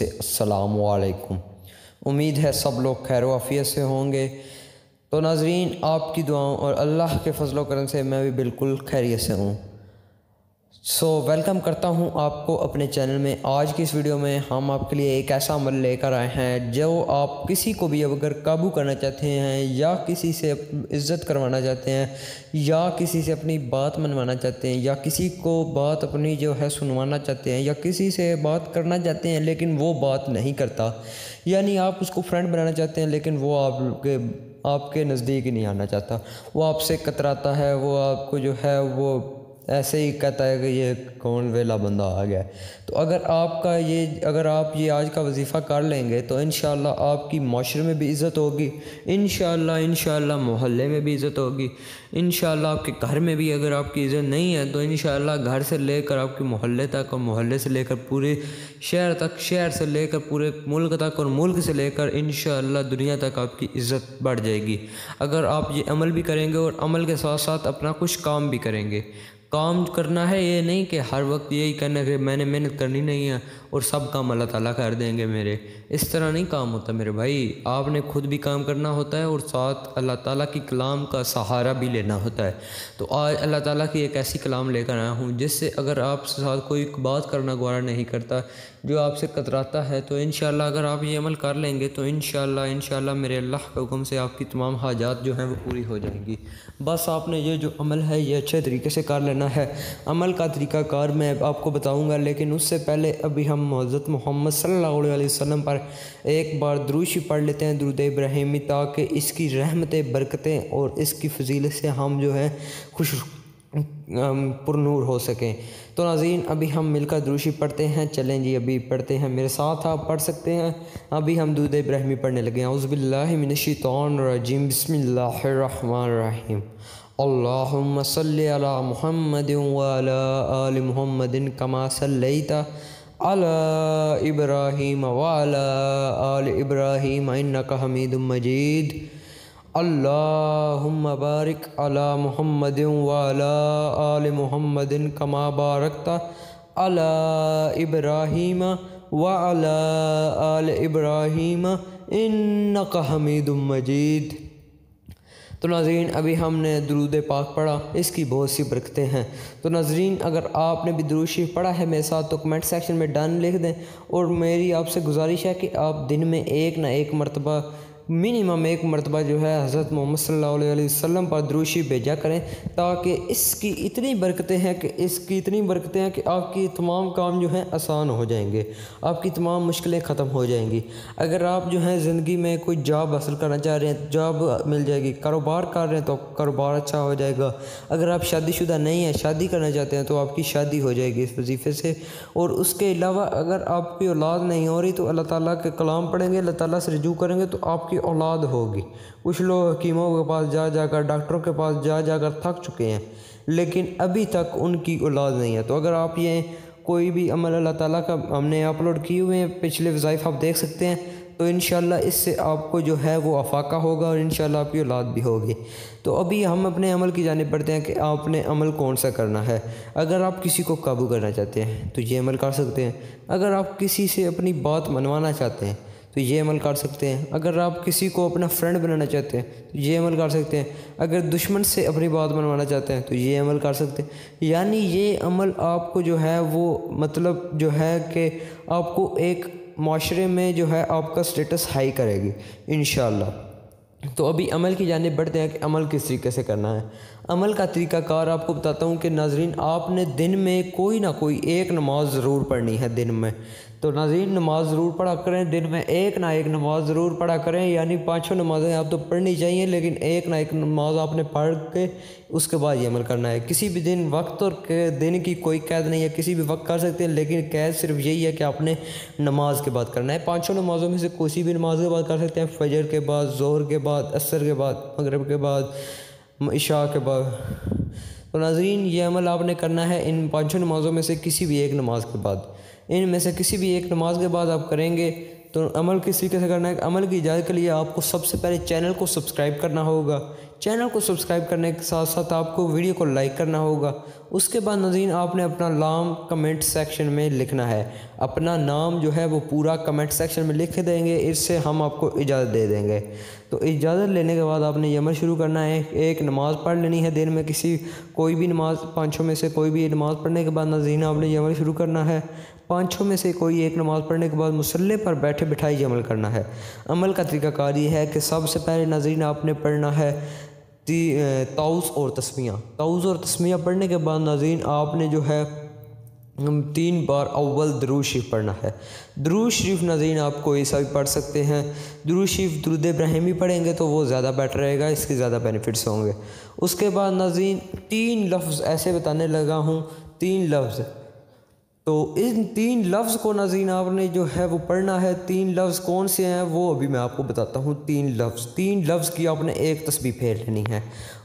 السلام علیکم۔ امید ہے سب لوگ خیر و عافیت سے ہوں گے۔ تو ناظرین، آپ کی دعاؤں اور اللہ کے فضل و کرم سے میں بھی بالکل خیریت سے ہوں۔ ویلکم کرتا ہوں آپ کو اپنے چینل میں۔ آج کی اس ویڈیو میں ہم آپ کے لیے ایک ایسا عمل لے کر آئے ہیں جو آپ کسی کو بھی اگر قابو کرنا چاہتے ہیں یا کسی سے عزت کروانا چاہتے ہیں یا کسی سے اپنی بات منوانا چاہتے ہیں یا کسی کو بات اپنی جو ہے سنوانا چاہتے ہیں یا کسی سے بات کرنا چاہتے ہیں لیکن وہ بات نہیں کرتا، یعنی آپ اس کو فرینڈ بنانا چاہتے ہیں لیکن وہ آپ کے نزدیک ہی نہیں آنا چاہتا، وہ آپ سے کتراتا ہے، وہ آپ کو جو ہے وہ ایسے ہی کہتا ہے کہ یہ کون ویلا بندہ آ گیا ہے۔ تو اگر آپ یہ آج کا وظیفہ کر لیں گے تو انشاءاللہ آپ کی معاشرے میں بھی عزت ہوگی، انشاءاللہ محلے میں بھی عزت ہوگی، انشاءاللہ آپ کے گھر میں بھی اگر آپ کی عزت نہیں ہے تو انشاءاللہ گھر سے لے کر آپ کے محلے تک اور محلے سے لے کر پورے شہر تک، شہر سے لے کر پورے ملک تک اور ملک سے لے کر انشاءاللہ دنیا تک آپ کی عزت بڑھ جائے گی اگر آپ یہ عمل بھی کریں گے اور عمل کے ساتھ ساتھ اپنا کچھ کام بھی کریں گے۔ کام کرنا ہے، یہ نہیں کہ ہر وقت یہی کہنا کہ میں نے محنت کرنی نہیں ہے اور سب کام اللہ تعالیٰ کر دیں گے میرے، اس طرح نہیں کام ہوتا میرے بھائی۔ آپ نے خود بھی کام کرنا ہوتا ہے اور ساتھ اللہ تعالیٰ کی کلام کا سہارا بھی لینا ہوتا ہے۔ تو آج اللہ تعالیٰ کی ایک ایسی کلام لے کر آیا ہوں جس سے اگر آپ سے ساتھ کوئی بات کرنا گوارا نہیں کرتا، جو آپ سے کتراتا ہے، تو انشاءاللہ اگر آپ یہ عمل کر لیں گے تو انشاءاللہ میرے اللہ کے حکم سے آپ کی تمام حاجات جو ہیں وہ پوری ہو جائیں گی۔ بس آپ نے یہ جو عمل ہے یہ اچھے طریقے سے کر لینا ہے۔ عمل کا طریقہ کار میں آپ کو بتاؤں گا، لیکن اس سے پہلے ابھی ہم حضرت محمد صلی اللہ علیہ وسلم پر ایک بار درود شریف پڑھ لیتے ہیں، درود ابراہیمی، تاکہ اس کی رحمتیں، برکتیں اور اس کی فضیلت سے ہم جو ہے پر نور ہو سکیں۔ تو ناظرین، ابھی ہم مل کر درود شریف پڑھتے ہیں۔ چلیں جی، ابھی پڑھتے ہیں، میرے ساتھ آپ پڑھ سکتے ہیں۔ ابھی ہم درود ابراہیمی پڑھنے لگے ہیں۔ اعوذ باللہ من الشیطان الرجیم، بسم اللہ الرحمن الرحیم۔ اللہم صلی علی محمد وعلی آل محمد کما صلیت علی ابراہیم وعلی آل ابراہیم انک حمید مجید۔ اللہم بارک علی محمد وعلی آل محمد کما بارکت علی ابراہیم وعلی آل ابراہیم انک حمید مجید۔ تو ناظرین، ابھی ہم نے درود پاک پڑھا، اس کی بہت سی برکتیں ہیں۔ تو ناظرین، اگر آپ نے بھی درود شریف پڑھا ہے میرے ساتھ تو کمنٹ سیکشن میں ڈن لکھ دیں، اور میری آپ سے گزارش ہے کہ آپ دن میں ایک نہ ایک مرتبہ، منیمم ایک مرتبہ جو ہے حضرت محمد صلی اللہ علیہ وسلم پر درود شریف بھیجا کریں، تاکہ اس کی اتنی برکتیں ہیں کہ آپ کی تمام کام جو ہیں آسان ہو جائیں گے، آپ کی تمام مشکلیں ختم ہو جائیں گی۔ اگر آپ جو ہیں زندگی میں کوئی جاب حاصل کرنا چاہ رہے ہیں، جاب مل جائے گی، کاروبار کر رہے ہیں تو کاروبار اچھا ہو جائے گا، اگر آپ شادی شدہ نہیں ہیں، شادی کرنا چاہتے ہیں تو آپ کی شادی ہو جائے گی اس وظیفے سے۔ اور اس کے علاوہ اگر آپ کی اولاد نہیں ہو رہی تو اللہ تعالیٰ کے کلام پڑھیں گے، اللہ تعالیٰ سے رجوع کریں گے تو آپ کی اولاد ہوگی۔ کچھ لوگ حکیموں کے پاس جا کر، ڈاکٹروں کے پاس جا کر تھک چکے ہیں، لیکن ابھی تک ان کی اولاد نہیں ہے۔ تو اگر آپ یہ کوئی بھی عمل اللہ تعالیٰ کا ہم نے اپلوڈ کیے ہوئے ہیں، پچھلے وظائف آپ دیکھ سکتے ہیں، تو انشاءاللہ اس سے آپ کو جو ہے وہ افاقہ ہوگا اور انشاءاللہ آپ کی اولاد بھی ہوگی۔ تو ابھی ہم اپنے عمل کی جانب بڑھتے ہیں کہ آپ نے عمل کون سا کرنا ہے۔ اگر آپ کسی کو قابو کرنا چاہتے ہیں تو یہ عمل کر سکتے ہیں، اگر آپ کسی سے اپنی بات منوانا چاہتے ہیں تو یہ عمل کر سکتے ہیں، اگر آپ کسی کو اپنا فرینڈ بنانا چاہتے ہیں تو یہ عمل کر سکتے ہیں، اگر دشمن سے اپنی بات منوانا چاہتے ہیں تو یہ عمل کر سکتے ہیں۔ یعنی یہ عمل آپ کو جو ہے وہ مطلب جو ہے کہ آپ کو ایک معاشرے میں جو ہے آپ کا سٹیٹس ہائی کرے گی انشاءاللہ۔ تو ابھی عمل کی جانب بڑھتے ہیں کہ عمل کس طریقے سے کرنا ہے۔ عمل کا طریقہ کار آپ کو بتاتا ہوں کہ ناظرین، آپ نے دن میں کوئی نہ کوئی ایک نماز ضرور پڑھنی ہے دن میں۔ تو ناظرین، نماز ضرور پڑھا کریں، دن میں ایک نہ ایک نماز ضرور پڑھا کریں، یعنی 5 نمازیں آپ تو پڑھنی چاہیے، لیکن ایک نہ ایک نماز آپ نے پڑھ کے اس کے بعد یہ عمل کرنا ہے۔ کسی بھی دن وقت اور دن کی کوئی قید نہیں ہے، کسی بھی وقت کر سکتے ہیں، لیکن قید صرف یہی ہے کہ آپ نے نماز کے بعد کرنا ہے۔ 5 نمازوں میں سے کوئی بھی نماز کے بعد کر سکتے ہیں، فجر کے بعد، ظہر کے بعد، عصر کے بعد، مغرب کے بعد، عشاء کے بعد۔ تو ناظرین، یہ عمل آپ نے کرنا ہے ان 5 نمازوں میں سے کسی بھی ایک نماز کے بعد، ان میں سے کسی بھی ایک نماز کے بعد آپ کریں گے۔ تو عمل کس طریقے سے کرنا ہے؟ عمل کی اجازت کے لیے آپ کو سب سے پہلے چینل کو سبسکرائب کرنا ہوگا، چینل کو سبسکرائب کرنے کے ساتھ ساتھ آپ کو ویڈیو کو لائک کرنا ہوگا۔ اس کے بعد ناظرین آپ نے اپنا نام کمنٹ سیکشن میں لکھنا ہے، اپنا نام جو ہے وہ پورا کمنٹ سیکشن میں لکھ دیں گے، اس سے ہم آپ کو اجازت دے دیں گے۔ تو اجازت لینے کے بعد آپ نے یہ عمل شروع کرنا ہے، ایک نماز پڑھ لینی ہے دن میں، کوئی بھی نماز، پانچوں میں سے کوئی بھی نماز پڑھنے کے بعد ناظرین آپ نے یہ عمل شروع کرنا ہے۔ پانچوں میں سے کوئی ایک نماز پڑھنے کے بعد مصلی پر بیٹھے بٹھائے یہ عمل کرنا ہے۔ عمل کا طریقہ کار یہ ہے کہ سب سے پہلے ناظرین آپ نے پڑھنا ہے تعوذ اور تسمیہ۔ تعوذ اور تسمیہ پڑھنے کے بعد ناظرین آپ نے جو ہے 3 بار اول درود شریف پڑھنا ہے۔ درود شریف ناظرین آپ کوئی سا بھی پڑھ سکتے ہیں، درود شریف درود ابراہیمی پڑھیں گے تو وہ زیادہ بیٹر رہے گا، اس کے زیادہ بینیفٹس ہوں گے۔ اس کے بعد ناظرین 3 لفظ ایسے بتانے لگا ہوں، 3 لفظ، تو ان 3 لفظ کو ناظرین آپ نے جو ہے وہ پڑھنا ہے۔ 3 لفظ کون سے ہیں وہ ابھی میں آپ کو بتاتا ہوں۔ 3 لفظ کی آپ نے ایک تسبیح پھیر لینی ہے،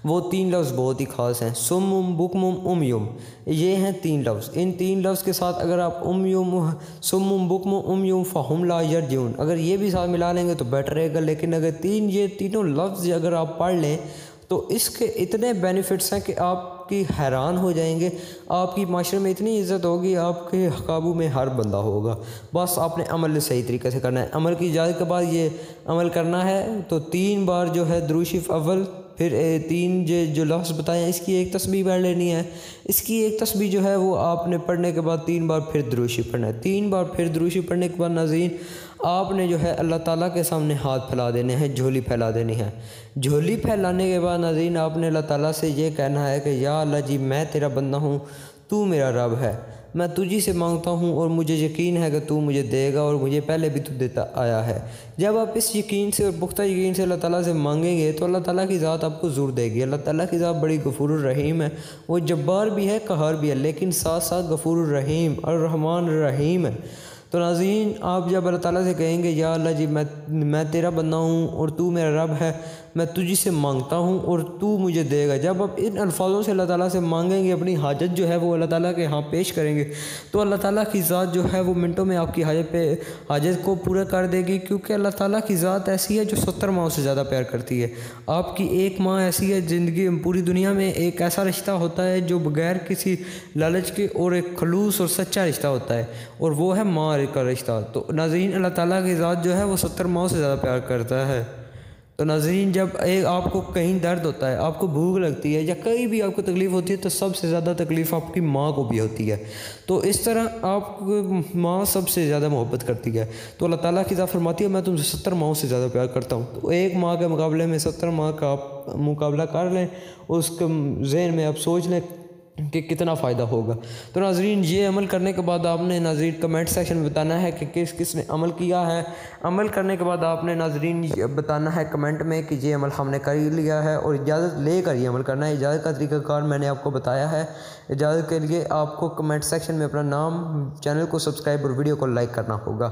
وہ 3 لفظ بہت ہی خاص ہیں، سمم بکمم امیوم، یہ ہیں 3 لفظ۔ ان 3 لفظ کے ساتھ اگر آپ سمم بکمم امیوم فہم لا یرجعون اگر یہ بھی ساتھ ملا لیں گے تو بیٹر رہے گا، لیکن اگر یہ تینوں لفظ اگر آپ پڑھ لیں تو اس کے اتنے بینیفٹس ہیں کہ آپ کی حیران ہو جائیں گے، آپ کی معاشرے میں اتنی عزت ہوگی، آپ کے قابو میں ہر بندہ ہوگا۔ بس آپ نے عمل صحیح طریقے سے کرنا ہے۔ عمل کی اجازت کے بعد یہ عمل کرنا ہے تو 3 بار جو ہے درود شریف اول، پھر 3 جو لفظ بتائے ہیں اس کی ایک تسبیح پڑھ لینی ہے۔ اس کی ایک تسبیح جو ہے وہ آپ نے پڑھنے کے بعد 3 بار پھر درود شریف پڑھنا ہے۔ 3 بار پھر درود شریف پڑھنے کے بعد ناظرین آپ نے جو ہے اللہ تعالیٰ کے سامنے ہاتھ پھیلا دینے ہیں، جھولی پھیلا دینی ہے۔ جھولی پھیلانے کے بعد ناظرین آپ نے اللہ تعالیٰ سے یہ کہنا ہے کہ یا اللہ جی میں تیرا بندہ ہوں، تو میرا رب ہے، میں تجھی سے مانگتا ہوں اور مجھے یقین ہے کہ تو مجھے دے گا اور مجھے پہلے بھی تو دیتا آیا ہے۔ جب آپ اس یقین سے اور پختہ یقین سے اللہ تعالیٰ سے مانگیں گے تو اللہ تعالیٰ کی ذات آپ کو زور دے گی۔ اللہ تعالیٰ کی ذات بڑی غفور الرحیم ہے، وہ جبار بھی ہے، قہار بھی ہے، لیکن ساتھ ساتھ غفور الرحیم الرحمن الرحیم ہے۔ تو ناظرین آپ جب اللہ تعالیٰ سے کہیں گے یا اللہ جی میں تیرا بندہ ہوں اور تو میرا رب ہے، میں تجھی سے مانگتا ہوں اور تو مجھے دے گا، جب آپ ان الفاظوں سے اللہ تعالیٰ سے مانگیں گے، اپنی حاجت جو ہے وہ اللہ تعالیٰ کے ہاں پیش کریں گے، تو اللہ تعالیٰ کی ذات جو ہے وہ منٹوں میں آپ کی حاجت کو پورا کر دے گی، کیونکہ اللہ تعالیٰ کی ذات ایسی ہے جو 70 ماؤں سے زیادہ پیار کرتی ہے۔ آپ کی ایک ماں ایسی ہے، زندگی پوری دنیا میں ایک ایسا رشتہ ہوتا ہے جو بغیر کسی لالچ کے اور ایک خلوص اور سچا رشتہ ہوتا ہے، اور وہ ہے ماں کا رشتہ۔ تو ناظرین اللہ تعالیٰ کی ذات جو ہے وہ 70 ماؤں سے زیادہ پیار کرتا ہے۔ تو ناظرین جب آپ کو کہیں درد ہوتا ہے، آپ کو بھوک لگتی ہے یا کہیں بھی آپ کو تکلیف ہوتی ہے تو سب سے زیادہ تکلیف آپ کی ماں کو بھی ہوتی ہے، تو اس طرح آپ کو ماں سب سے زیادہ محبت کرتی ہے۔ تو اللہ تعالیٰ کی ذات فرماتی ہے میں تم سے 70 ماؤں سے زیادہ پیار کرتا ہوں، تو ایک ماں کے مقابلے میں 70 ماں کا آپ مقابلہ کر لیں، اس کے ذہن میں آپ سوچ لیں کہ کتنا فائدہ ہوگا۔ تو ناظرین یہ عمل کرنے کے بعد آپ نے ناظرین کمنٹ سیکشن میں بتانا ہے کہ کس کس نے عمل کیا ہے۔ عمل کرنے کے بعد آپ نے ناظرین بتانا ہے کمنٹ میں کہ یہ عمل ہم نے کر لیا ہے، اور اجازت لے کر یہ عمل کرنا ہے۔ اجازت کا طریقہ کار میں نے آپ کو بتایا ہے۔ اجازت کے لیے آپ کو کمنٹ سیکشن میں اپنا نام، چینل کو سبسکرائب اور ویڈیو کو لائک کرنا ہوگا۔